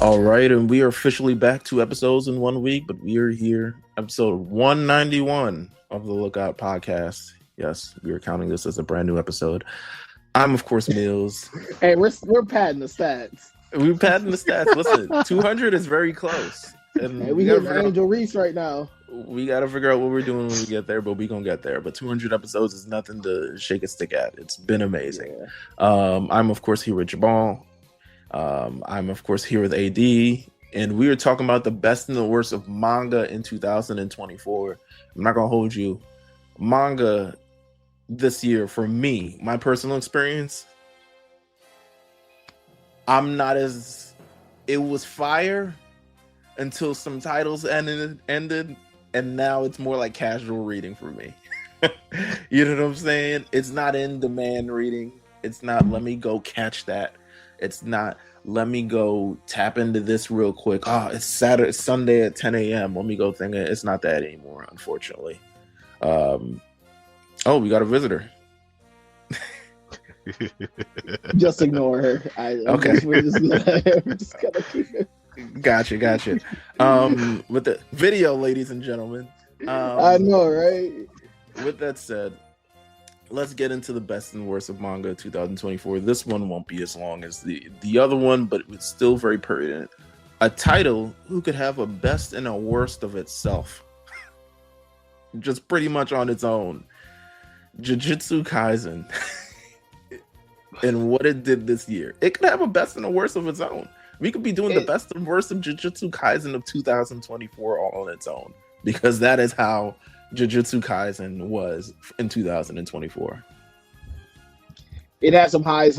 All right, and we are officially back 2 episodes in 1 week, but we are here, episode 191 of the Lookout podcast. Yes, we are counting this as a brand new episode. I'm, of course, Meelz. Hey, we're padding the stats. We're padding the stats. Listen, 200 is very close. And hey, we getting Angel Reese right now. We got to figure out what we're doing when we get there, but we're going to get there. But 200 episodes is nothing to shake a stick at. It's been amazing. Yeah. I'm, of course, here with Jabal. I'm, of course, here with AD. And we are talking about the best and the worst of manga in 2024. I'm not going to hold you. Manga this year, for me, my personal experience, I'm not as... It was fire until some titles ended, and now it's more like casual reading for me. You know what I'm saying? It's not in demand reading. It's not let me go catch that. It's not let me go tap into this real quick. It's Sunday at 10 a.m. Let me go think it. It's not that anymore, unfortunately. We got a visitor. Just ignore her. Okay. We're just gonna keep it. Gotcha. With the video, ladies and gentlemen. I know, right? With that said, let's get into the best and worst of manga 2024. This one won't be as long as the other one, but it's still very pertinent. A title who could have a best and a worst of itself. Just pretty much on its own. Jujutsu Kaisen. And what it did this year. It could have a best and a worst of its own. We could be doing the best and worst of Jujutsu Kaisen of 2024 all on its own. Because that is how Jujutsu Kaisen was in 2024. It had some highs.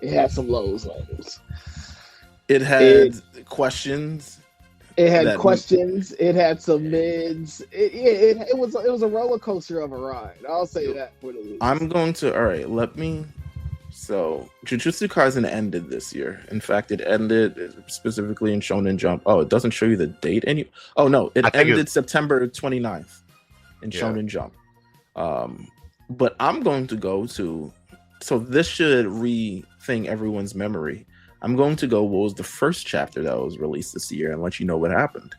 It had some lows. It had questions. It had questions. It had some mids. It was a roller coaster of a ride. I'll say that for the least. I'm going to. All right. So Jujutsu Kaisen ended this year. In fact, it ended specifically in Shonen Jump. Oh, it doesn't show you the date. It ended September 29th in Shonen Jump. But I'm going to go to. So this should rethink everyone's memory. I'm going to go what was the first chapter that was released this year and let you know what happened.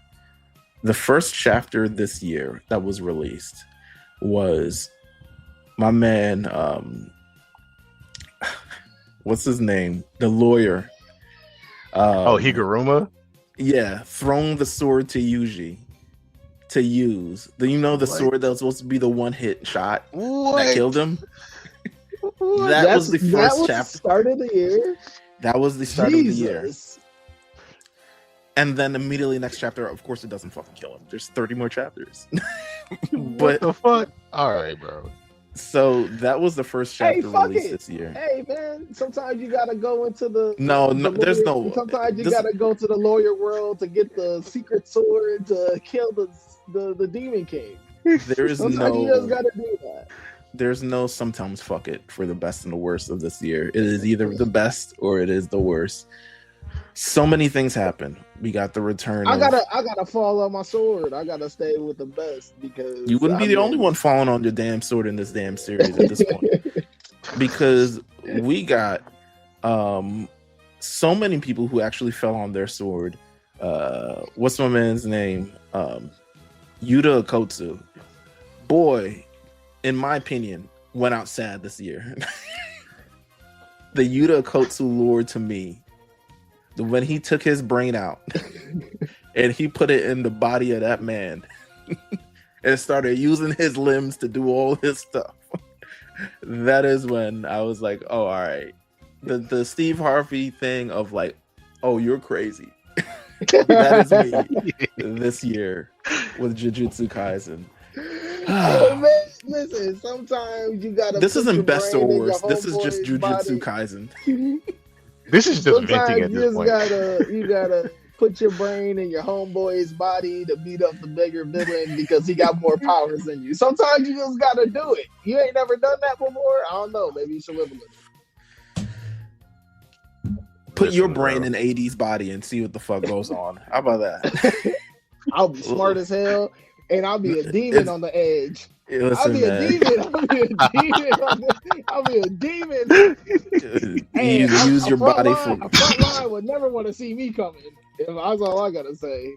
The first chapter this year that was released was my man, what's his name? The lawyer. Higuruma? Yeah, throwing the sword to Yuji to use. The sword that was supposed to be the one-hit shot that killed him? That was the first chapter. Start of the year? That was the start of the year. And then immediately next chapter, of course, it doesn't fucking kill him. There's 30 more chapters. What the fuck? All right, bro. So that was the first chapter released this year. Hey, man, sometimes you gotta go into the there's no. Sometimes you gotta go to the lawyer world to get the secret sword to kill the demon king. There is sometimes you just gotta do that. There's no sometimes fuck it for the best and the worst of this year. It is either the best or it is the worst. So many things happen. We got the return. I gotta fall on my sword. I gotta stay with the best because you wouldn't be the only one falling on your damn sword in this damn series at this point. Because we got so many people who actually fell on their sword. What's my man's name? Yuta Okotsu. Boy, in my opinion, went out sad this year. The Yuta Okotsu lore to me, when he took his brain out and he put it in the body of that man and started using his limbs to do all his stuff. That is when I was like, oh, all right. The Steve Harvey thing of like, oh, you're crazy. That is me this year with Jujutsu Kaisen. Oh, man, listen, sometimes you gotta. This isn't best or worst. This is just Jujutsu Kaisen. This is just venting at this point. You gotta put your brain in your homeboy's body to beat up the bigger villain because he got more powers than you. Sometimes you just gotta do it. You ain't never done that before. I don't know. Maybe you should live a little. Put your brain in 80's body and see what the fuck goes on. How about that? I'll be smart as hell. And I'll be a demon on the edge. I'll Listen, be a man. demon. I'll be a demon. Hey, Use your body for a front line would never want to see me coming. That's all I gotta say.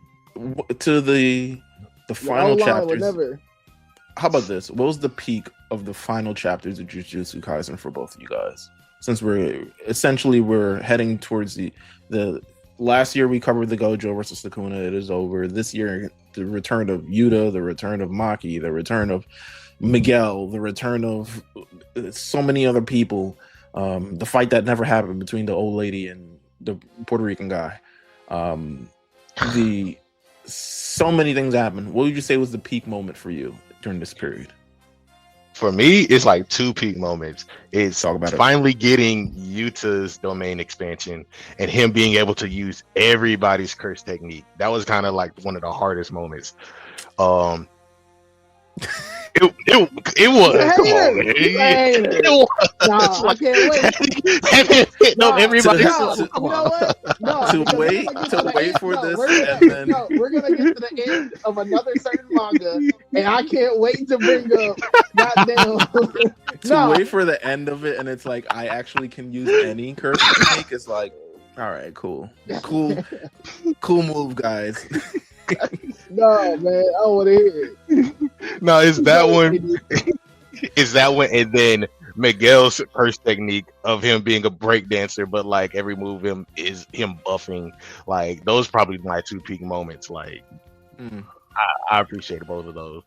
to the final line would chapters. never. How about this? What was the peak of the final chapters of Jujutsu Kaisen for both of you guys? Since we're heading towards the last year we covered the Gojo versus Sukuna. It is over. This year, the return of Yuta, the return of Maki, the return of Miguel, the return of so many other people. The fight that never happened between the old lady and the Puerto Rican guy. So many things happened. What would you say was the peak moment for you during this period? For me, it's like two peak moments. It's Talk about finally getting Yuta's domain expansion and him being able to use everybody's curse technique. That was kind of like one of the hardest moments. It was. Come on, man. It was. Nah, I can't wait. No, everybody. You know what? No, to wait for this, we're gonna get to the end of another certain manga, and I can't wait to bring up goddamn. Wait for the end of it, and it's like I actually can use any curse technique. It's like, all right, cool move, guys. No, man, I want to hear it. No, it's that one. It's that one, and then Miguel's curse technique of him being a break dancer, but like every move is him buffing. Like those probably my two peak moments. Like I appreciate both of those.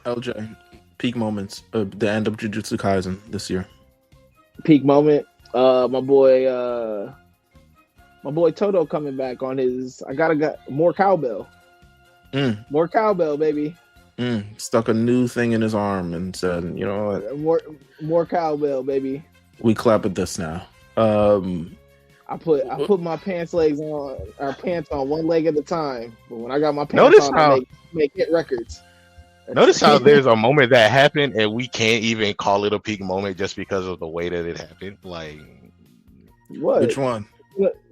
LJ, peak moments of the end of Jujutsu Kaisen this year. Peak moment, my boy Toto coming back on his. I got more cowbell. More cowbell, baby. Stuck a new thing in his arm and said, "You know what? More cowbell, baby. We clap at this now." I put my pants on one leg at a time. But when I got my pants I make hit records. Notice how there's a moment that happened and we can't even call it a peak moment just because of the way that it happened. Like what? Which one?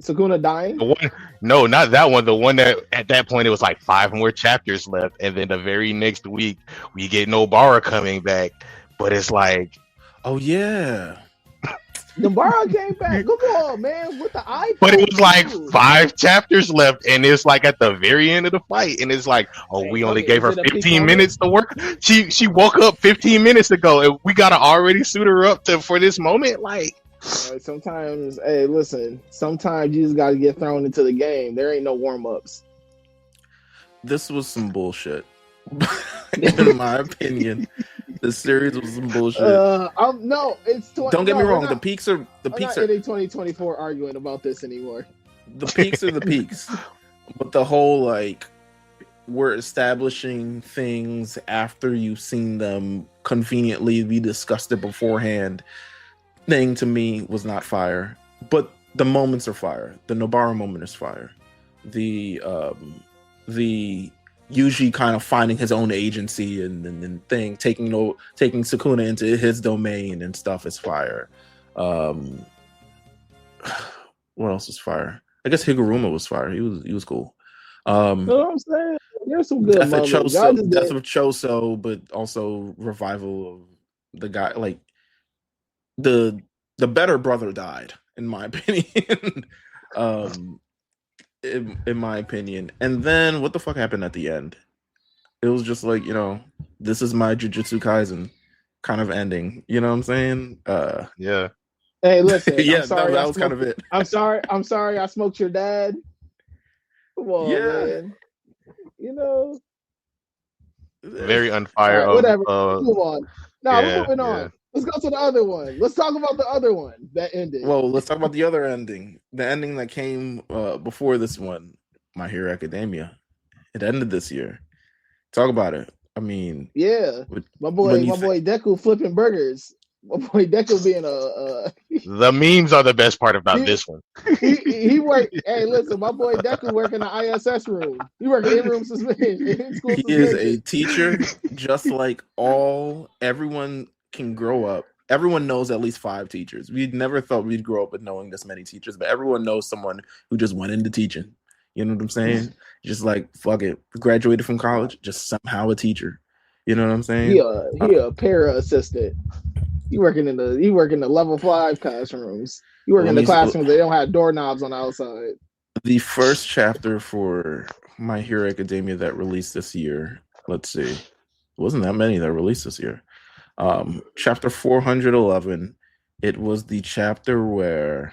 Sukuna dying? The one, no, not that one. The one that at that point it was like 5 more chapters left, and then the very next week we get Nobara coming back, but it's like, oh yeah, Nobara came back. Come on, man, with the eye. But it was like 5 chapters left, and it's like at the very end of the fight, and it's like, oh, we only gave her 15 minutes to work. She woke up 15 minutes ago, and we gotta already suit her up for this moment, like. Sometimes, hey, listen. Sometimes you just got to get thrown into the game. There ain't no warm ups. This was some bullshit, in my opinion. The series was some bullshit. No, it's. Don't get me wrong. The peaks are. I'm not in 2024 arguing about this anymore. The peaks are the peaks, but the whole like we're establishing things after you've seen them conveniently be discussed beforehand. Thing to me was not fire, but the moments are fire. The Nobara moment is fire. The Yuji kind of finding his own agency and thing, taking Sukuna into his domain and stuff is fire. What else is fire? I guess Higuruma was fire. He was cool. You know what I'm saying? There's some good moments. Death of Choso, but also revival of the guy like. The better brother died, in my opinion. In my opinion. And then what the fuck happened at the end? It was just like, this is my Jujutsu Kaisen kind of ending. You know what I'm saying? Yeah. Hey, listen. Yeah, that was kind of it. I'm sorry I smoked your dad. Come on, man. Very unfire. Right, whatever. Move on. No, we're moving on. Yeah. Let's go to the other one. Let's talk about the other one that ended. Well, let's talk about the other ending. The ending that came before this one, My Hero Academia. It ended this year. Talk about it. I mean, yeah, my boy Deku flipping burgers. My boy Deku being The memes are the best part about this one. He worked. Hey, listen, my boy Deku work in the ISS room. He work in room suspension. He is a teacher, just like everyone can grow up. Everyone knows at least 5 teachers. We never thought we'd grow up with knowing this many teachers, but everyone knows someone who just went into teaching. You know what I'm saying? Just like, fuck it. Graduated from college, just somehow a teacher. You know what I'm saying? He a para assistant. You working in the level 5 classrooms. You work Let in the me. classrooms. They don't have doorknobs on the outside. The first chapter for My Hero Academia that released this year. Let's see. It wasn't that many that released this year. Chapter 411. It was the chapter where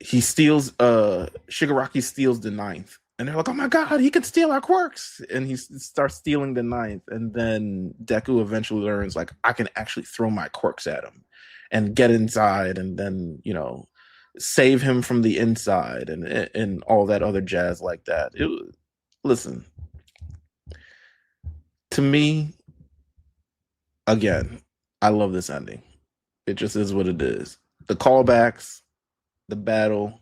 he steals Shigaraki steals the ninth, and they're like, oh my god, he can steal our quirks, and he starts stealing the ninth, and then Deku eventually learns, like, I can actually throw my quirks at him and get inside, and then, you know, save him from the inside, and all that other jazz like that. Listen, to me, again, I love this ending. It just is what it is. The callbacks, the battle,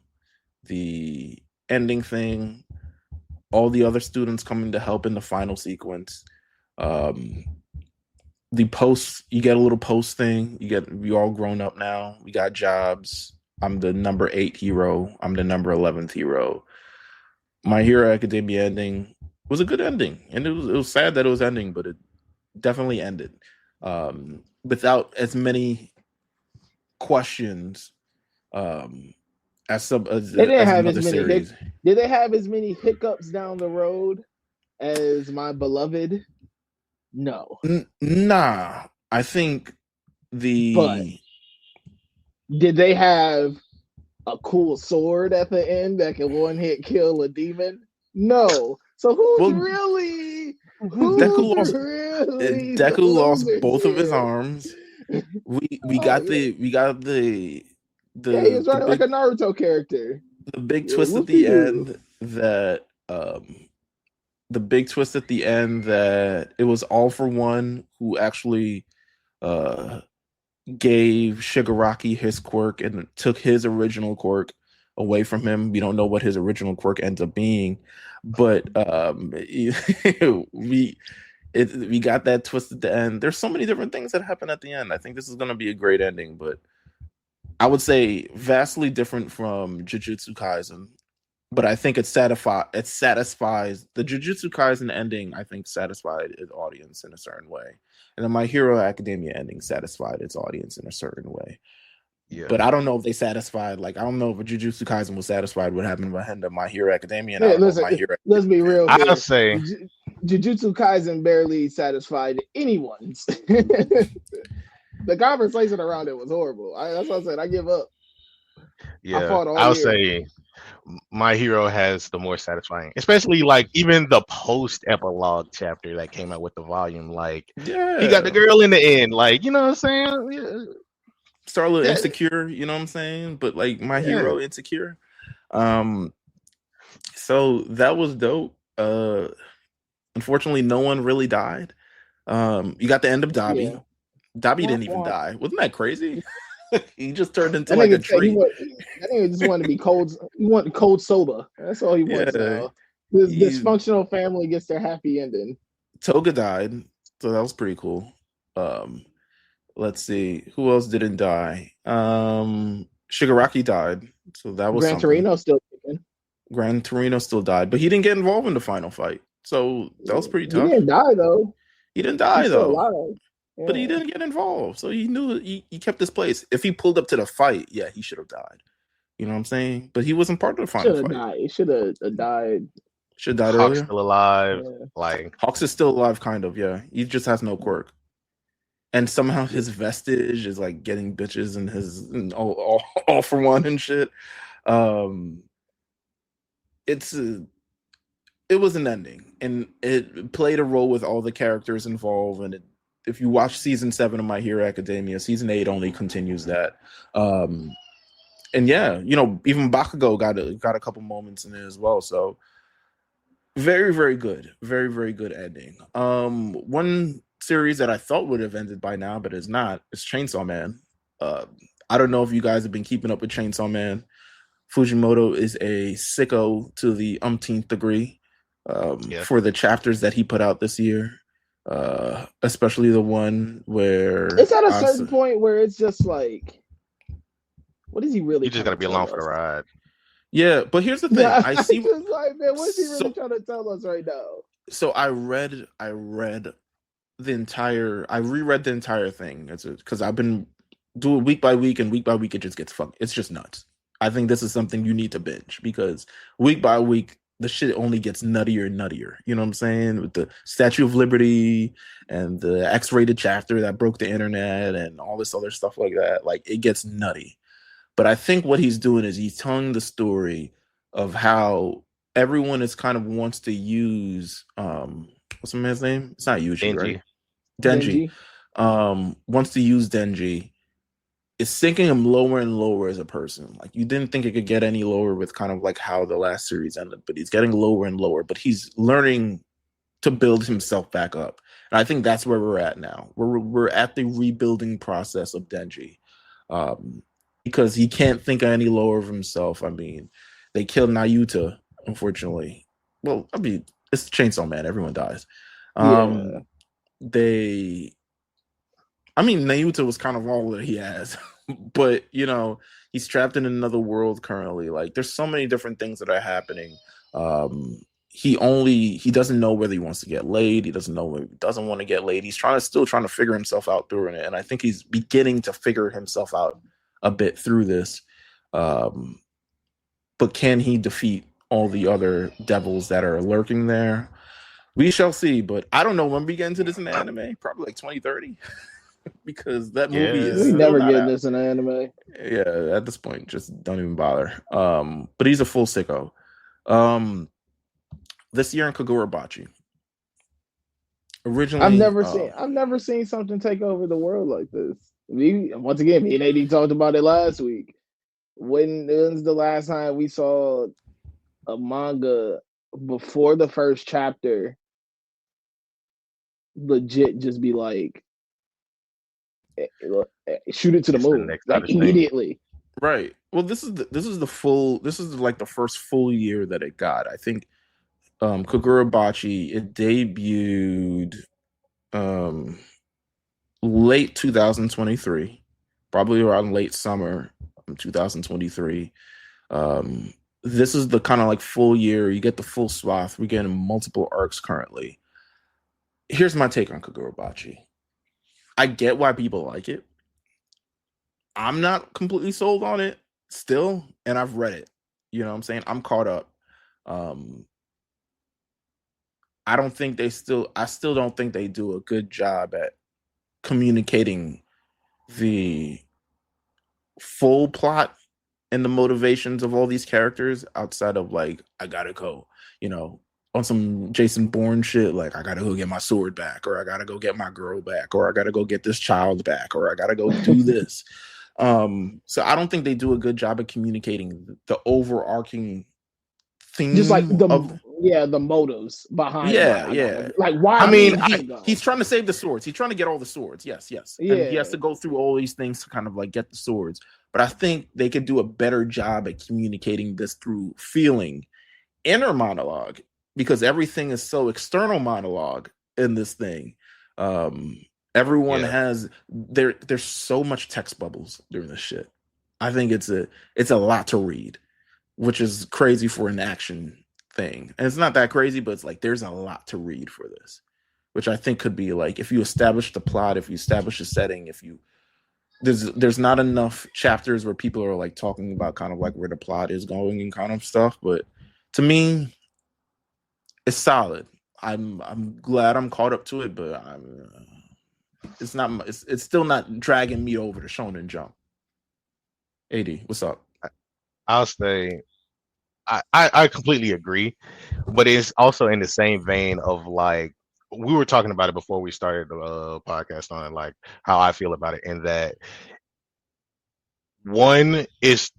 the ending thing, all the other students coming to help in the final sequence. The posts, you get a little post thing. We all grown up now. We got jobs. I'm the number 8 hero. I'm the number 11th hero. My Hero Academia ending was a good ending, and it was sad that it was ending, but it definitely ended without as many questions as some as, They didn't as have another as many. series. Did they have as many hiccups down the road as My Beloved? No. Nah, I think But did they have a cool sword at the end that can one hit kill a demon? No. So who's really Deku lost both of his arms. We got the yeah, he was running like a Naruto character. The big twist at the end that it was All For One who actually gave Shigaraki his quirk and took his original quirk away from him. We don't know what his original quirk ends up being, but we got that twist at the end. There's so many different things that happen at the end. I think this is going to be a great ending, but I would say vastly different from Jujutsu Kaisen. But I think it satisfies the Jujutsu Kaisen ending. I think satisfied its audience in a certain way, and then My Hero Academia ending satisfied its audience in a certain way. Yeah. But I don't know if they satisfied. Like, I don't know if Jujutsu Kaisen was satisfied what happened behind My Hero Academia. And let's be real. I'll say Jujutsu Kaisen barely satisfied anyone's. The conversation around it was horrible. That's what I said. I give up. Yeah, I'll say My Hero has the more satisfying, especially like even the post epilogue chapter that came out with the volume. Like, he got the girl in the end. Like, you know what I'm saying? Yeah. Start a little insecure, you know what I'm saying? But like My Hero insecure. So that was dope. Unfortunately, no one really died. You got the end of Dabi. Yeah. Dabi didn't even die. Wasn't that crazy? He just turned into like a tree. That nigga just wanted to be cold. He wanted cold soba. That's all he wants now. His dysfunctional family gets their happy ending. Toga died, so that was pretty cool. Let's see, who else didn't die? Shigaraki died, so that was Gran Torino still kicking. Gran Torino still died, but he didn't get involved in the final fight, so that was pretty tough. He didn't die though. He's still alive. Yeah. But he didn't get involved, so he knew he kept his place. If he pulled up to the fight, yeah, he should have died. You know what I'm saying? But he wasn't part of the final fight. He should have died. Should have died Hawk's earlier. Still alive. Yeah. Like Hawks is still alive, kind of. Yeah, he just has no quirk, and somehow his vestige is like getting bitches and his all for one and shit. It was an ending, and it played a role with all the characters involved, and if you watch season 7 of My Hero Academia, season 8 only continues that. And yeah, you know, even Bakugo got a couple moments in it as well. So very, very good. Very, very good ending. One series that I thought would have ended by now, but is not, is Chainsaw Man. I don't know if you guys have been keeping up with Chainsaw Man. Fujimoto is a sicko to the umpteenth degree for the chapters that he put out this year. Especially the one where it's at a certain point where it's just like, what is he really? You just gotta be along for the ride. Yeah, but here's the thing. Yeah, I I see. just like, man, what's he really So trying to tell us right now? so I read the entire. I reread the entire thing. It's because I've been doing week by week, and week by week it just gets fucked. It's just nuts. I think this is something you need to binge because week by week the shit only gets nuttier and nuttier. You know what I'm saying? With the Statue of Liberty and the X-rated chapter that broke the internet and all this other stuff like that. Like it gets nutty. But I think what he's doing is he's telling the story of how everyone is kind of wants to use what's the man's name? It's not Yuji, right? Denji. Denji. Denji. Wants to use Denji. It's sinking him lower and lower as a person. Like you didn't think it could get any lower with kind of like how the last series ended, but he's getting lower and lower. But he's learning to build himself back up. And I think that's where we're at now. We're at the rebuilding process of Denji. Because he can't think any lower of himself. I mean, they killed Nayuta, unfortunately. Well, I mean, it's Chainsaw Man. Everyone dies. Yeah. They, I mean, Nayuta was kind of all that he has, but you know, he's trapped in another world currently. Like, there's so many different things that are happening. He doesn't know whether he wants to get laid. He doesn't know whether he doesn't want to get laid. He's still trying to figure himself out during it, and I think he's beginning to figure himself out a bit through this. But can he defeat all the other devils that are lurking there? We shall see. But I don't know when we get into this in the anime. Probably like 2030. Because that movie is We still never not getting out. this in an anime. Yeah, at this point, just don't even bother. But he's a full sicko. This year in Kagurabachi. Originally, I've never seen something take over the world like this. Once again, me and AD talked about it last week. When's the last time we saw a manga before the first chapter legit just be like shoot it to the It's the moon next like hottest thing. immediately. right. Well, this is like the first full year that it got. I think Kagurabachi, it debuted late 2023, probably around late summer 2023. This is the kind of like full year. You get the full swath. We're getting multiple arcs currently. Here's my take on Kagurabachi. I get why people like it. I'm not completely sold on it still, and I've read it. You know what I'm saying? I'm caught up. I still don't think they do a good job at communicating the full plot and the motivations of all these characters outside of like, I gotta go, you know, on some Jason Bourne shit, like I gotta go get my sword back, or I gotta go get my girl back, or I gotta go get this child back, or I gotta go do this. So I don't think they do a good job of communicating the overarching theme. Just like the motives behind yeah. Like why I mean, go? he's trying to save the swords. He's trying to get all the swords. Yes. Yeah. And he has to go through all these things to kind of like get the swords. But I think they could do a better job at communicating this through feeling, inner monologue, because everything is so external monologue in this thing. Everyone has there's so much text bubbles during this shit. I think it's a lot to read, which is crazy for an action thing. And it's not that crazy, but it's like there's a lot to read for this, which I think could be like if you establish the plot, if you establish a setting, if you there's not enough chapters where people are like talking about kind of like where the plot is going and kind of stuff. But to me, it's solid. I'm glad I'm caught up to it, but it's still not dragging me over to Shonen Jump. AD, what's up? I'll say I completely agree, but it's also in the same vein of like we were talking about it before we started the podcast on like how I feel about it, and that one is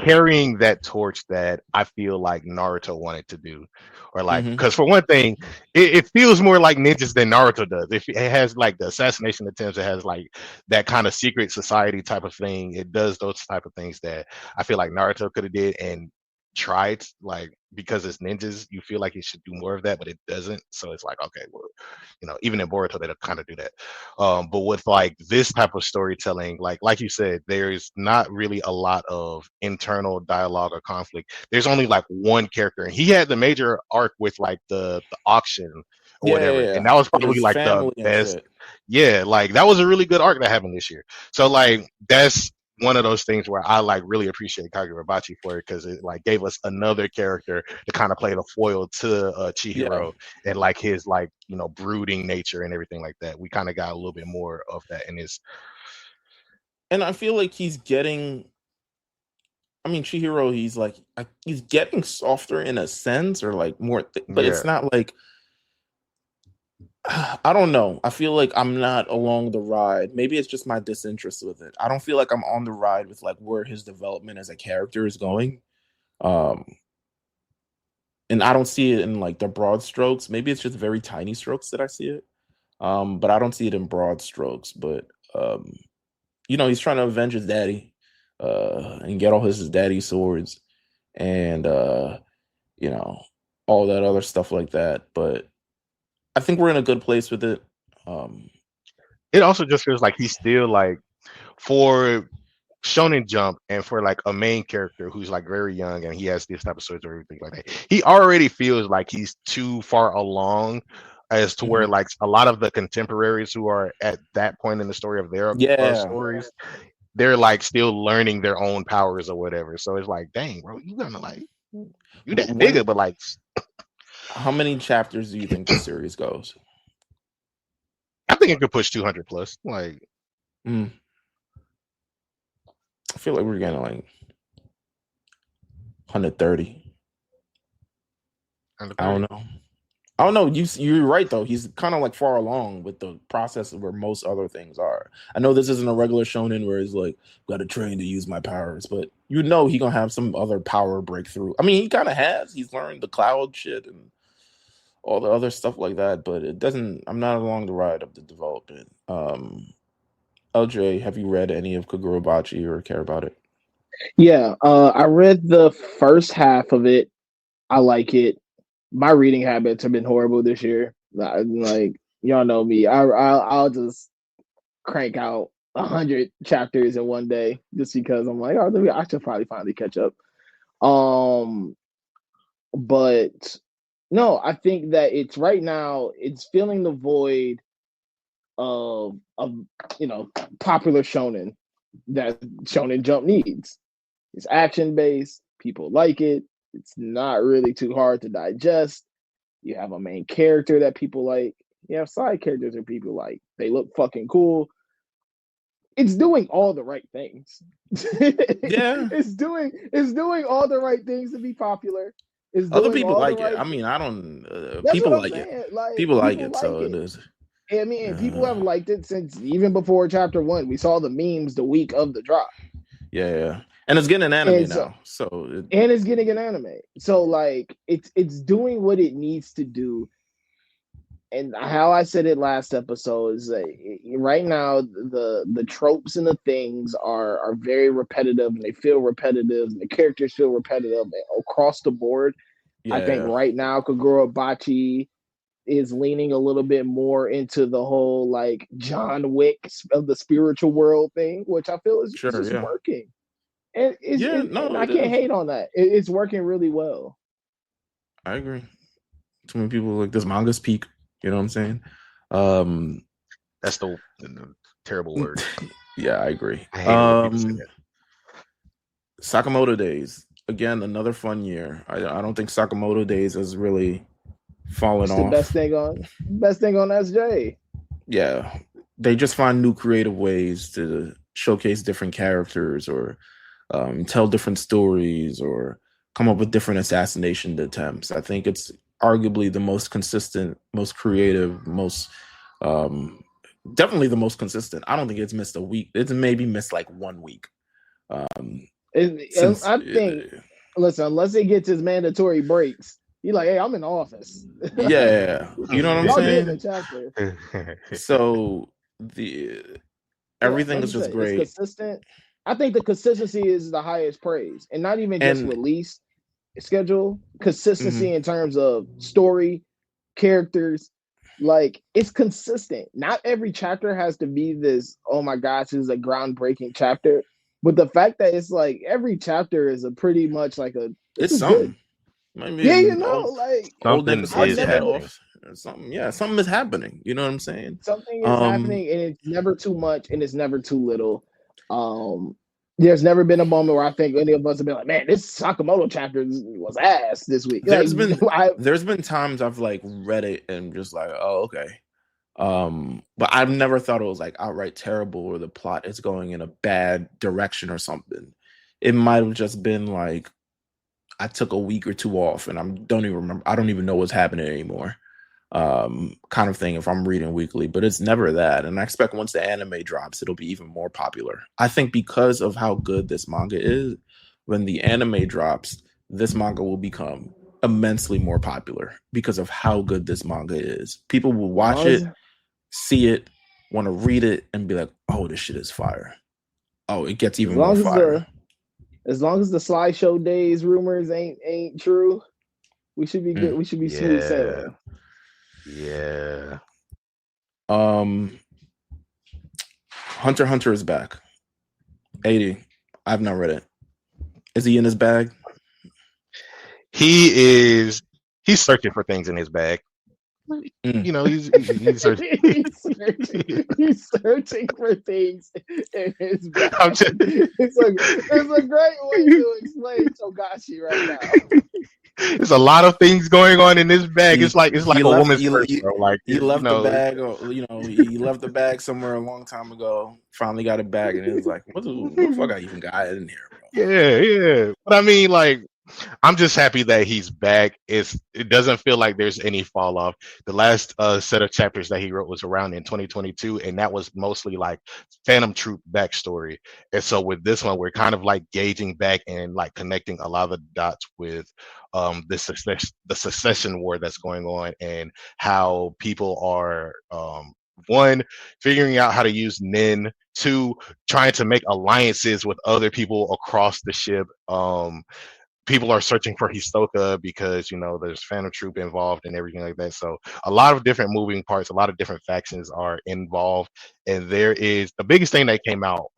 carrying that torch that I feel like Naruto wanted to do, or like because for one thing, it feels more like ninjas than Naruto does. If it has like the assassination attempts, it has like that kind of secret society type of thing. It does those type of things that I feel like Naruto could have did, and tried, like, because it's ninjas, you feel like it should do more of that, but it doesn't. So it's like, okay, well, even in Boruto, they kind of do that. But with like this type of storytelling, like you said, there's not really a lot of internal dialogue or conflict. There's only like one character, and he had the major arc with like the auction or Yeah, whatever, yeah, and yeah. that was With probably his like the family and best. shit. Yeah, like that was a really good arc that happened this year. So like that's one of those things where I like really appreciate Kagurabachi for it, because it like gave us another character to kind of play the foil to Yeah. Chihiro, and like his like brooding nature and everything like that. We kind of got a little bit more of that in his. And I feel like he's getting. I mean, Chihiro, he's getting softer in a sense, or like more, but Yeah, it's not like. I don't know. I feel like I'm not along the ride. Maybe it's just my disinterest with it. I don't feel like I'm on the ride with like where his development as a character is going. Um, and I don't see it in like the broad strokes. Maybe it's just very tiny strokes that I see it. But I don't see it in broad strokes. But he's trying to avenge his daddy, and get all his daddy swords, and you know, all that other stuff like that. But I think we're in a good place with it. Um, it also just feels like he's still like, for Shonen Jump and for like a main character who's like very young and he has this type of swords or everything like that, he already feels like he's too far along, as to where mhm. like a lot of the contemporaries who are at that point in the story of their Yeah. stories, they're like still learning their own powers or whatever. So it's like, dang, bro, you gonna like, you that When, nigga, but like, how many chapters do you think this series goes? I think it could push 200 plus. Like, Mm, I feel like we're getting like 130. I don't know. I don't know. You're right though. He's kind of like far along with the process of where most other things are. I know this isn't a regular shonen where he's like, got to train to use my powers, but he gonna have some other power breakthrough. I mean, he kind of has. He's learned the cloud shit and all the other stuff like that, but it doesn't. I'm not along the ride of the development. LJ, have you read any of Kagurabachi or care about it? Yeah, I read the first half of it. I like it. My reading habits have been horrible this year. Like y'all know me, I'll just crank out 100 chapters in one day just because I'm like, oh, I should probably finally catch up. Um, but no, I think that it's right now. It's filling the void of popular shonen that Shonen Jump needs. It's action based. People like it. It's not really too hard to digest. You have a main character that people like. You have side characters that people like. They look fucking cool. It's doing all the right things. Yeah, it's doing all the right things to be popular. It's other doing people all the like it. right. I mean, I don't. That's People what I'm like it. saying. Like People like people it, like so it it. is. I mean, people have liked it since even before chapter one. We saw the memes the week of the drop, Yeah, and it's getting an anime and so now. So and it's getting an anime. So like it's doing what it needs to do. And how I said it last episode is right now the tropes and the things are very repetitive and they feel repetitive and the characters feel repetitive across the board. I think yeah, right now Kagura Bachi is leaning a little bit more into the whole like John Wick of the spiritual world thing, which I feel is sure, just yeah, working. And yeah. and No, I it can't is. hate on that. It's working really well. I agree. Too many people like this manga's peak. You know what I'm saying? Um, that's the terrible word. yeah, I agree. I hate it when people say that. Sakamoto Days again, another fun year. I don't think Sakamoto Days has really fallen It's the off. best thing on SJ. Yeah, they just find new creative ways to showcase different characters or tell different stories or come up with different assassination attempts. I think it's arguably the most consistent, most creative, most definitely the most consistent. I don't think it's missed a week. It's maybe missed like 1 week. Since I think, listen, unless he gets his mandatory breaks, he's like, hey, I'm in the office. yeah, you know what I'm Y'all getting a saying? chapter. So the Yeah, everything like is you just said, it's great. consistent. I think the consistency is the highest praise, and not even just And release. schedule, consistency in terms of story, characters. Like it's consistent. Not every chapter has to be this, oh my gosh, this is a groundbreaking chapter. But the fact that it's like every chapter is a pretty much like a this It's is something. good. I mean, Yeah, you know, like old Something nigga slice is your head happening. off. Something, yeah, something is happening. You know what I'm saying? something is happening, and it's never too much, and it's never too little. There's never been a moment where I think any of us have been like, man, this Sakamoto chapter was ass this week. There's Like, been times I've like read it and just like, oh, okay. But I've never thought it was like outright terrible or the plot is going in a bad direction or something. It might have just been like I took a week or two off and I don't even remember. I don't even know what's happening anymore. Kind of thing if I'm reading weekly, but it's never that. And I expect once the anime drops, it'll be even more popular. I think because of how good this manga is, when the anime drops, this manga will become immensely more popular because of how good this manga is. People will watch it, see it, want to read it, and be like, oh, this shit is fire. Oh, it gets even more fire. As long as the slideshow days rumors ain't true, we should be good. We should be smooth sailing. Yeah. Hunter x Hunter is back. 80. I've not read it. Is he in his bag? He's searching for things in his bag. You know, he's searching. He's searching for things in his bag. It's a great way to explain Togashi right now. There's a lot of things going on in this bag. It's like a woman's purse, bro. Like he left the bag, he left the bag somewhere a long time ago. Finally got a bag, and it was like, what the fuck I even got in here, bro? Yeah. But I mean, like, I'm just happy that he's back. It doesn't feel like there's any fall off. The last set of chapters that he wrote was around in 2022, and that was mostly like Phantom Troop backstory. And so with this one, we're kind of like gauging back and like connecting a lot of the dots with the succession war that's going on and how people are one, figuring out how to use Nin, two, trying to make alliances with other people across the ship. People are searching for Hisoka because, you know, there's Phantom Troop involved and everything like that. So a lot of different moving parts, a lot of different factions are involved. And there is the biggest thing that came out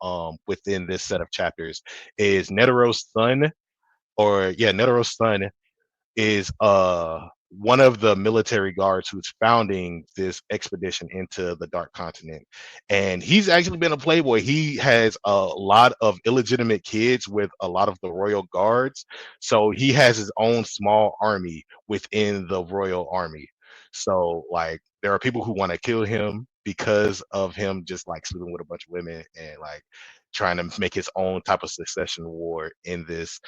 within this set of chapters is Netero's son is one of the military guards who's founding this expedition into the Dark Continent. And he's actually been a playboy. He has a lot of illegitimate kids with a lot of the royal guards. So he has his own small army within the royal army. So like there are people who want to kill him because of him just like sleeping with a bunch of women and like trying to make his own type of succession war in this.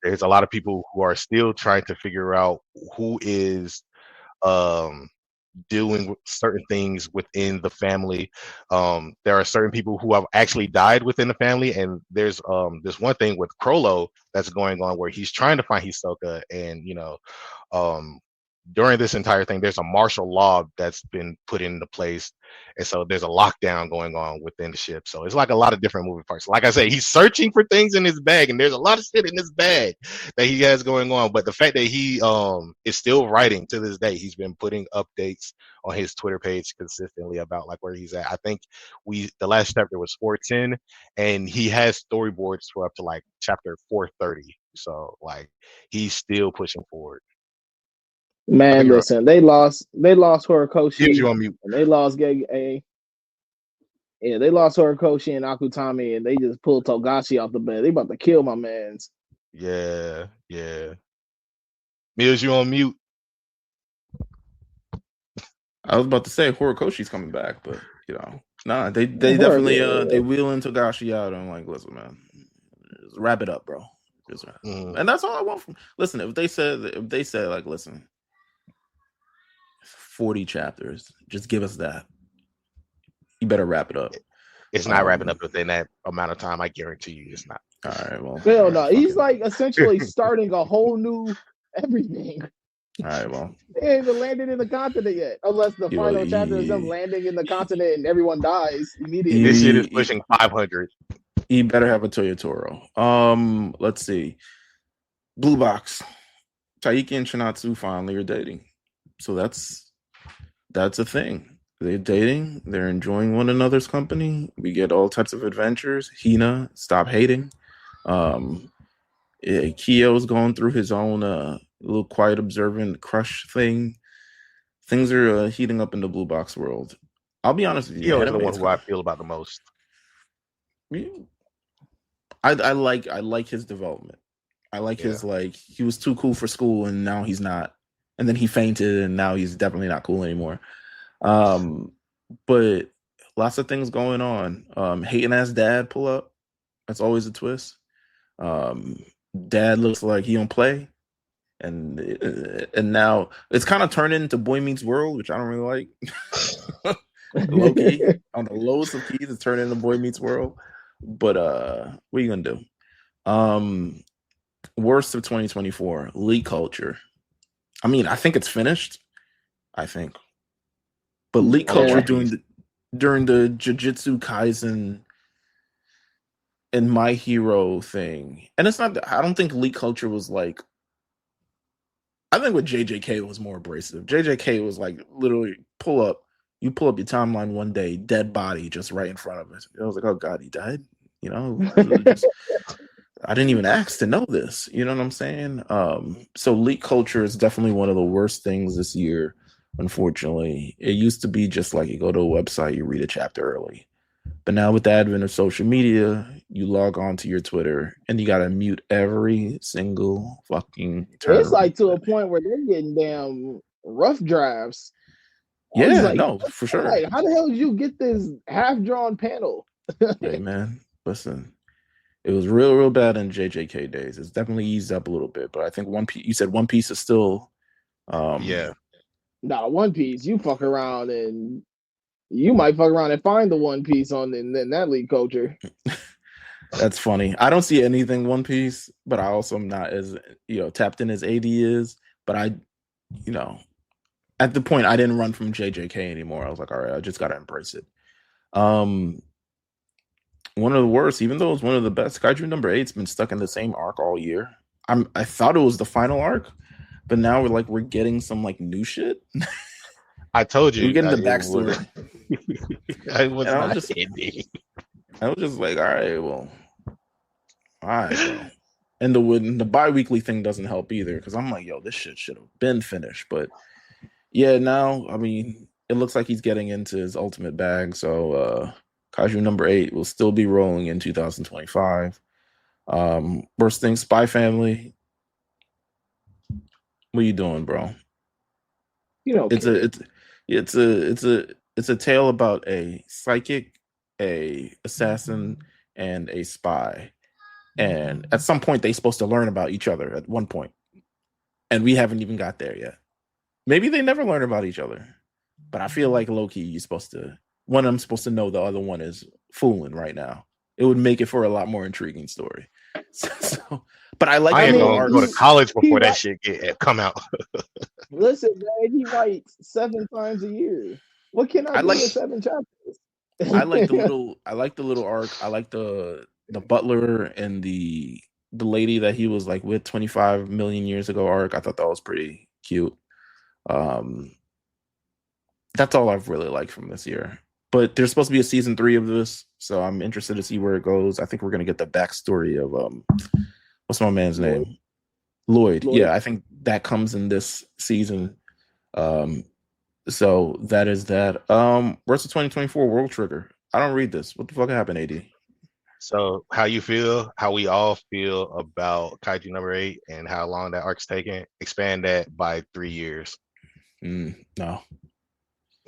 There's a lot of people who are still trying to figure out who is dealing with certain things within the family. There are certain people who have actually died within the family, and there's this one thing with Crollo that's going on where he's trying to find Hisoka, and you know, during this entire thing, there's a martial law that's been put into place. And so there's a lockdown going on within the ship. So it's like a lot of different moving parts. Like I said, he's searching for things in his bag, and there's a lot of shit in his bag that he has going on. But the fact that he is still writing to this day, he's been putting updates on his Twitter page consistently about like where he's at. I think the last chapter was 410, and he has storyboards for up to like chapter 430. So like he's still pushing forward. Man, listen, they lost Horikoshi, you on mute. and they lost they lost Horikoshi and Akutami, and they just pulled Togashi off the bed. They about to kill my mans. Yeah. Meelz, you on mute? I was about to say Horikoshi's coming back, but you know, nah, they definitely they wheeling Togashi out. I'm like, listen, man, just wrap it up, bro. And that's all I want from. Listen, if they said like, listen, 40 chapters, just give us that. You better wrap it up. It's not wrapping up within that amount of time. I guarantee you, it's not. All right, well, hell no. He's like essentially starting a whole new everything. All right, well, they ain't even landed in the continent yet, unless the final chapter is them landing in the continent and everyone dies immediately. This shit is pushing 500. He better have a Toyotoro. Let's see. Blue Box. Taiki and Chinatsu finally are dating. So that's a thing. They're dating. They're enjoying one another's company. We get all types of adventures. Hina, stop hating. Kiyo's going through his own little quiet observant crush thing. Things are heating up in the Blue Box world. I'll be honest with you. Kyo is the one who I feel about the most. I like his development. I like his he was too cool for school and now he's not. And then he fainted and now he's definitely not cool anymore. But lots of things going on. Hating ass dad pull up. That's always a twist. Dad looks like he don't play. And now it's kind of turned into Boy Meets World, which I don't really like. Low key, on the lowest of keys, it's turned into Boy Meets World. But what are you gonna do? Worst of 2024, leak culture. I mean, I think it's finished. I think, but leak culture during the Jujutsu Kaisen and My Hero thing, and it's not. I don't think leak culture was like. I think with JJK was more abrasive. JJK was like literally pull up your timeline one day, dead body just right in front of us. I was like, oh God, he died. You know, I didn't even ask to know this. You know what I'm saying? So leak culture is definitely one of the worst things this year. Unfortunately, it used to be just like you go to a website, you read a chapter early. But now with the advent of social media, you log on to your Twitter and you gotta mute every single fucking term. It's like to a point where they're getting damn rough drafts. Yeah, like, no, for sure. Like, how the hell did you get this half-drawn panel? Hey man, listen. It was real bad in JJK days. It's definitely eased up a little bit, but I think One Piece. You said One Piece is still, yeah. Nah, One Piece. You fuck around and you might fuck around and find the One Piece on in that league culture. That's funny. I don't see anything One Piece, but I also am not as tapped in as AD is. But I, at the point I didn't run from JJK anymore. I was like, all right, I just gotta embrace it. One of the worst, even though it's one of the best. Kaiju number 8's been stuck in the same arc all year. I thought it was the final arc, but now we're getting some like new shit. I told you we're getting the backstory. I was just like, all right, well, all right, bro. And the bi-weekly thing doesn't help either because I'm like, yo, this shit should have been finished. But yeah, now I mean, it looks like he's getting into his ultimate bag. So Kaiju number 8 will still be rolling in 2025. Worst thing, Spy Family. What are you doing, bro? It's a tale about a psychic, a assassin, and a spy. And at some point, they're supposed to learn about each other at one point. And we haven't even got there yet. Maybe they never learn about each other. But I feel like low-key, one of them's supposed to know the other one is fooling right now. It would make it for a lot more intriguing story. But I like. I ain't gonna go to college before that shit come out. Listen, man, he writes 7 times a year. What can I do with 7 chapters? I like the little arc. I like the butler and the lady that he was like with 25 million years ago arc. I thought that was pretty cute. That's all I've really liked from this year. But there's supposed to be a season 3 of this, so I'm interested to see where it goes. I think we're gonna get the backstory of what's my man's name? Lloyd. Yeah, I think that comes in this season. So that is that. Where's the 2024 World Trigger? I don't read this. What the fuck happened, AD? So how we all feel about Kaiju number 8 and how long that arc's taking, expand that by 3 years. No.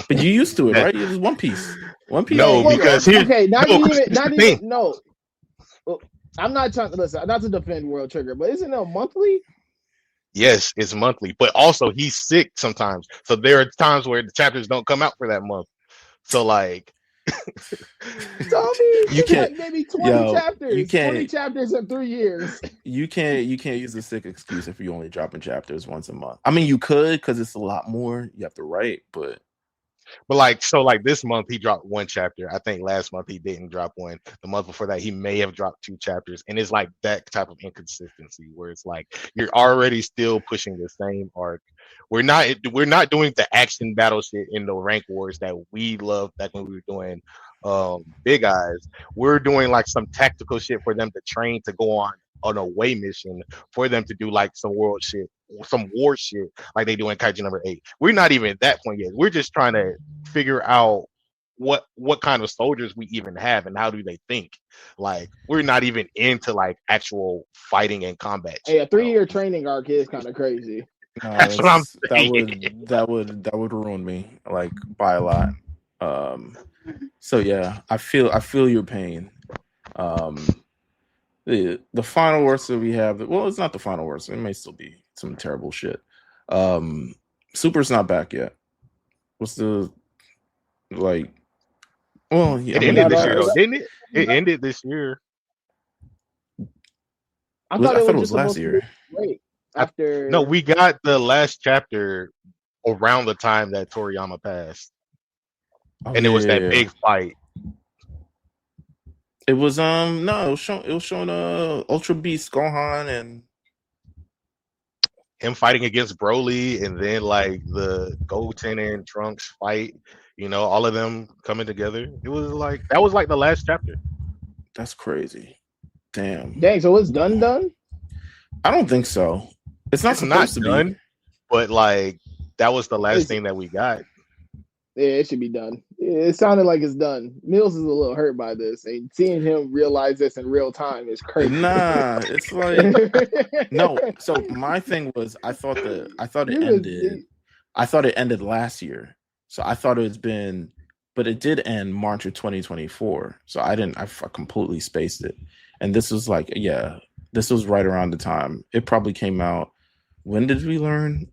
But you used to it, right? It was One Piece. No, because no. I'm not trying to listen. Not to defend World Trigger, but isn't it monthly? Yes, it's monthly. But also, he's sick sometimes, so there are times where the chapters don't come out for that month. So like, you can't like maybe 20 chapters. You can't 20 chapters in 3 years. You can't use the sick excuse if you only dropping chapters once a month. I mean, you could because it's a lot more you have to write, but. But like this month he dropped one chapter. I think last month he didn't drop one. The month before that he may have dropped 2 chapters, and it's like that type of inconsistency where it's like you're already still pushing the same arc. We're not doing the action battle shit in the rank wars that we loved back when we were doing Big Eyes. We're doing like some tactical shit for them to train to go on an away mission, for them to do like some world shit, some war shit like they do in Kaiju number 8. We're not even at that point yet. We're just trying to figure out what kind of soldiers we even have and how do they think. Like we're not even into like actual fighting and combat. Hey, a 3-year training arc is kind of crazy. No, That's what I'm saying. That would ruin me like by a lot. So yeah, I feel your pain. The final worst that we have, well, it's not the final worst. It may still be some terrible shit. Super's not back yet. What's the like? Well, yeah, it ended this year, though, didn't it? It ended this year. I thought it was last year. Wait, after no, we got the last chapter around the time that Toriyama passed, and it was that big fight. It was no, it was showing Ultra Beast Gohan and him fighting against Broly, and then like the Goten and Trunks fight. You know, all of them coming together. It was like that was like the last chapter. That's crazy. Damn. So it's done? I don't think so. It's not supposed to done, be. But like that was the last thing that we got. Yeah, it should be done. It sounded like it's done. Meelz is a little hurt by this, and seeing him realize this in real time is crazy. Nah, it's like no. So my thing was, I thought it ended. I thought it ended last year. So I thought it's been, but it did end March of 2024. So I completely spaced it. And this was like, yeah, this was right around the time it probably came out. When did we learn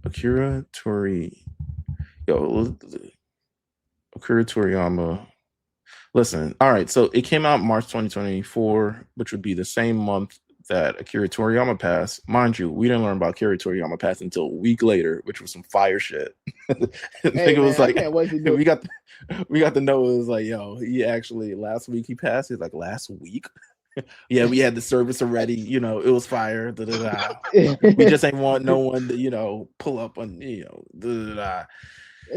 Akira Toriyama? Listen, all right. So it came out March 2024, which would be the same month that Akira Toriyama passed. Mind you, we didn't learn about Akira Toriyama passed until a week later, which was some fire shit. It was like we got to know it was like, yo, he actually last week he passed. He's like, last week? Yeah, we had the service already. You know, it was fire. We just ain't want no one to, pull up on, He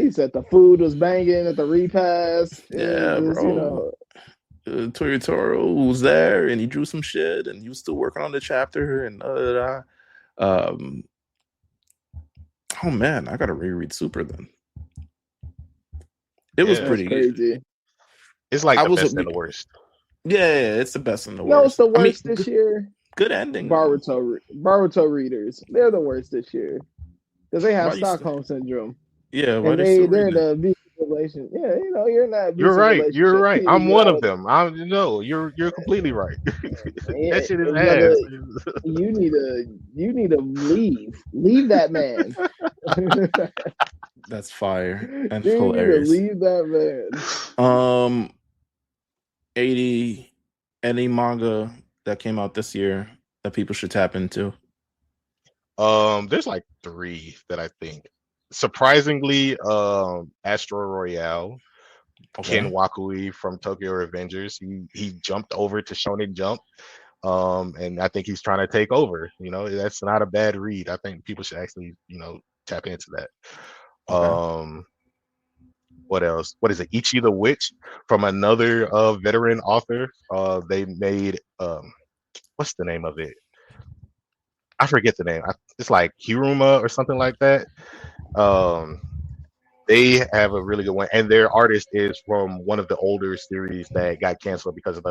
said the food was banging at the repass. Yeah, bro. Toyotaro was there and he drew some shit and he was still working on the chapter and oh man, I gotta reread Super then. It was pretty crazy. It's like the best and the worst. Yeah, it's the best and the worst. No, it's the worst this year. Good ending. Baruto readers, they're the worst this year because they have Stockholm syndrome. Yeah, and they're in a abusive relation. Yeah, you're not. You're right. I'm one of them. You're completely right. That shit is ass. You need to leave that man. That's fire and you hilarious. Need to leave that man. 80 any manga that came out this year that people should tap into. There's like 3 that I think. Surprisingly, Astro Royale, Ken Wakui from Tokyo Revengers. He jumped over to Shonen Jump, and I think he's trying to take over. That's not a bad read. I think people should actually tap into that. What else? What is it? Ichi the Witch from another veteran author. They made what's the name of it? I forget the name. It's like Hiruma or something like that. They have a really good one, and their artist is from one of the older series that got canceled because of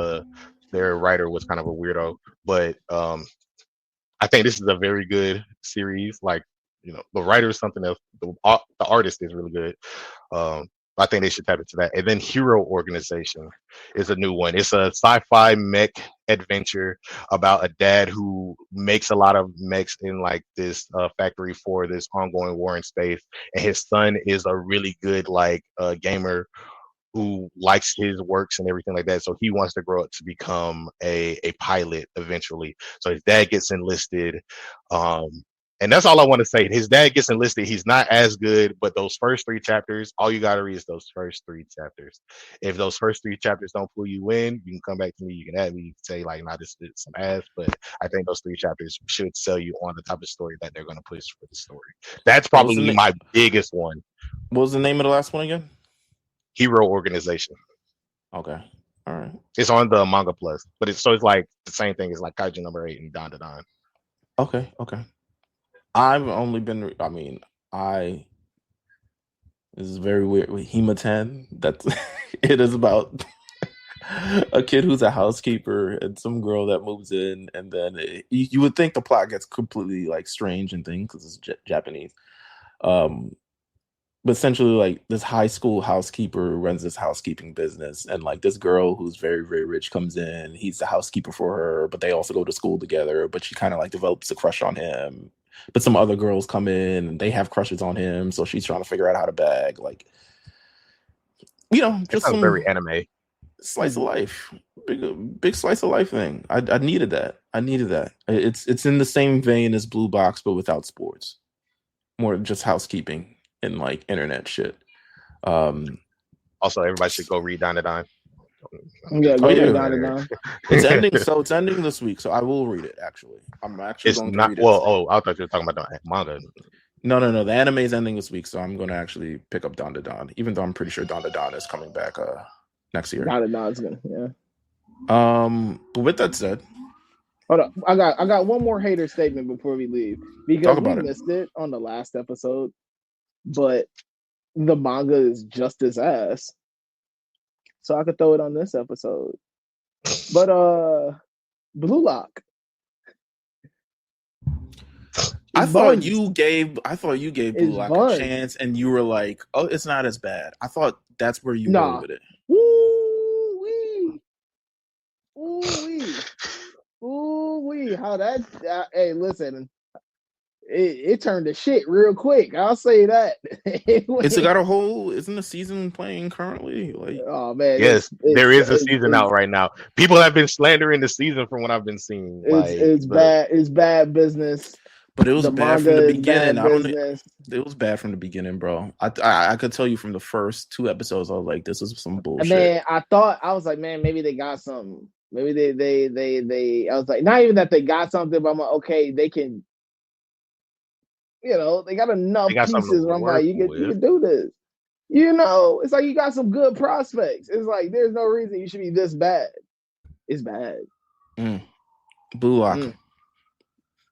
their writer was kind of a weirdo. But I think this is a very good series. Like the writer is something else. The artist is really good. I think they should tap into that. And then Hero Organization is a new one. It's a sci-fi mech adventure about a dad who makes a lot of mechs in like this factory for this ongoing war in space. And his son is a really good gamer who likes his works and everything like that. So he wants to grow up to become a pilot eventually. So his dad gets enlisted. And that's all I want to say. His dad gets enlisted. He's not as good, but those first 3 chapters, all you got to read is those first 3 chapters. If those first 3 chapters don't pull you in, you can come back to me. You can add me. You can say like, "Nah, this is some ass." But I think those 3 chapters should sell you on the type of story that they're going to push for the story. That's What was the probably my biggest one. What was the name of the last one again? Hero Organization. Okay. All right. It's on the Manga Plus, but it's like the same thing as like Kaiju number 8 and Don to Don. Okay. I've only been. I mean, this is very weird with Hematan. That's it is about a kid who's a housekeeper and some girl that moves in, and then you would think the plot gets completely like strange and things because it's Japanese. But essentially, like this high school housekeeper runs this housekeeping business, and like this girl who's very, very rich comes in. He's the housekeeper for her, but they also go to school together. But she kind of like develops a crush on him. But some other girls come in and they have crushes on him, so she's trying to figure out how to bag. Like, just some very anime slice of life, big slice of life thing. I needed that. It's in the same vein as Blue Box, but without sports. More just housekeeping and like internet shit. Also, everybody should go read Don to Don. Yeah, go read Don to Don. It's ending. So it's ending this week. So I will read it. Actually, I'm actually going to read it. Well, I thought you were talking about the manga. No. The anime is ending this week, so I'm going to actually pick up Don to Don. Even though I'm pretty sure Don to Don is coming back next year. Don to Don's gonna, yeah. But with that said, hold up. I got one more hater statement before we leave because we missed it on the last episode. But the manga is just as ass, so I could throw it on this episode. But Blue Lock. I thought you gave Blue Lock a chance, and you were like, "Oh, it's not as bad." I thought that's where you were with it. Ooh wee! How that? Hey, listen. It turned to shit real quick. I'll say that. It's got a whole. Isn't the season playing currently? Like, oh man, yes, there is a season out right now. People have been slandering the season from what I've been seeing. It's bad. It's bad business. But it was bad from the beginning. It was bad from the beginning, bro. I could tell you from the first 2 episodes, I was like, this is some bullshit. Man, I was like, man, maybe they got something. Maybe they. I was like, not even that they got something, but I'm like, okay, they can. They got enough pieces where I'm like, you can do this. It's like you got some good prospects. It's like there's no reason you should be this bad. It's bad. Blue Lock.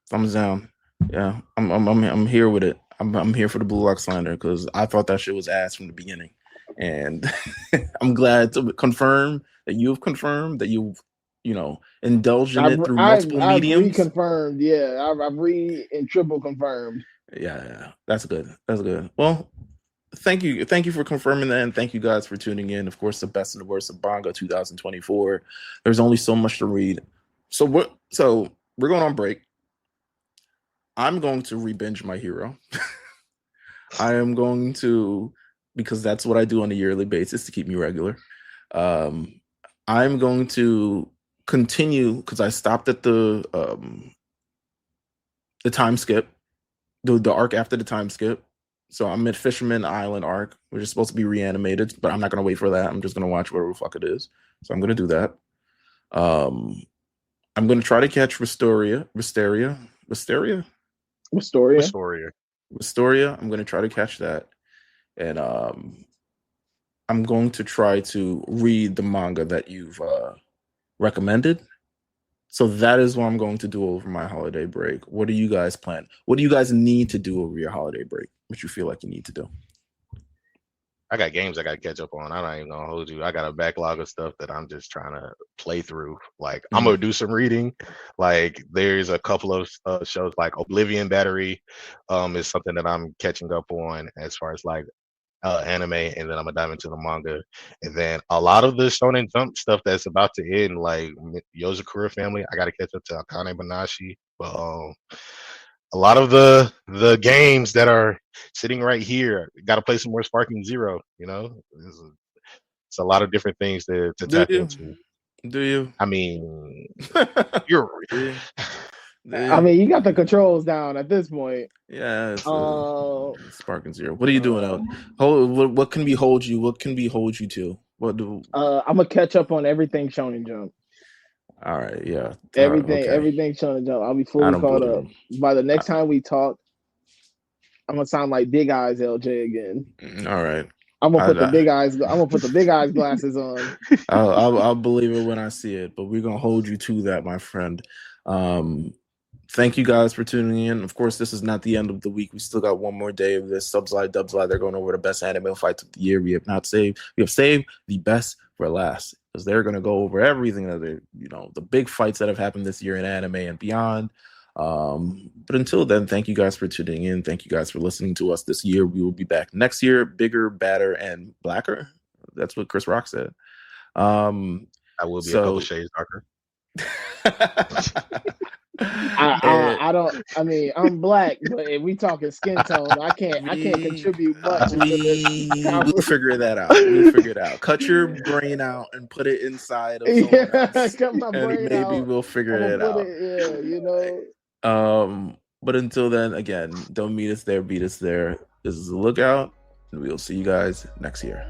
Thumbs down. Yeah, I'm here with it. I'm here for the Blue Lock slander because I thought that shit was ass from the beginning, and I'm glad to confirm that you've confirmed that you've indulged in it through multiple mediums. I've reconfirmed. Yeah, I've and triple confirmed. Yeah, that's good. Well, thank you for confirming that, and thank you guys for tuning in. Of course, the best and the worst of Manga 2024. There's only so much to read, so we're going on break. I'm going to re-binge My Hero. I am going to, because that's what I do on a yearly basis to keep me regular. I'm going to continue because I stopped at the time skip. The arc after the time skip. So I'm at Fisherman Island arc, which is supposed to be reanimated, but I'm not going to wait for that. I'm just going to watch whatever the fuck it is. So I'm going to do that. I'm going to try to catch Wisteria. I'm going to try to catch that. And I'm going to try to read the manga that you've recommended. So that is what I'm going to do over my holiday break. What do you guys plan? What do you guys need to do over your holiday break? What you feel like you need to do? I got games I got to catch up on. I'm not even going to hold you. I got a backlog of stuff that I'm just trying to play through. Like, I'm going to do some reading. Like, there's a couple of shows like Oblivion Battery is something that I'm catching up on as far as like anime, and then I'm gonna dive into the manga, and then a lot of the Shonen Jump stuff that's about to end, like Yozakura Family. I gotta catch up to Akane Banashi, but a lot of the games that are sitting right here, gotta play some more Sparking Zero. It's a lot of different things to tap into. Do you? I mean, you're. I mean, you got the controls down at this point. Yeah, it's Sparking Zero. What are you doing out? What can we hold you? What can we hold you to? What do? I'm gonna catch up on everything Shonen Jump. All right, yeah, Everything Shonen Jump. I'll be fully caught up by the next time we talk. I'm gonna sound like Big Eyes LJ again. All right. I'm gonna put the big eyes. I'm gonna put the big eyes glasses on. I'll believe it when I see it. But we're gonna hold you to that, my friend. Thank you guys for tuning in. Of course, this is not the end of the week. We still got one more day of this. Subslide, Dubslide. They're going over the best anime fights of the year. We have saved the best for last, because they're going to go over everything that the big fights that have happened this year in anime and beyond. But until then, thank you guys for tuning in. Thank you guys for listening to us this year. We will be back next year, bigger, badder, and blacker. That's what Chris Rock said. I will be a couple shades darker. I mean, I'm black, but if we talking skin tone, I can't contribute much. We'll figure that out. We'll figure it out. Cut your brain out and put it inside of someone else. Cut my brain maybe out. We'll figure it out. But until then, again, don't meet us there, beat us there. This is a Lookout, and we'll see you guys next year.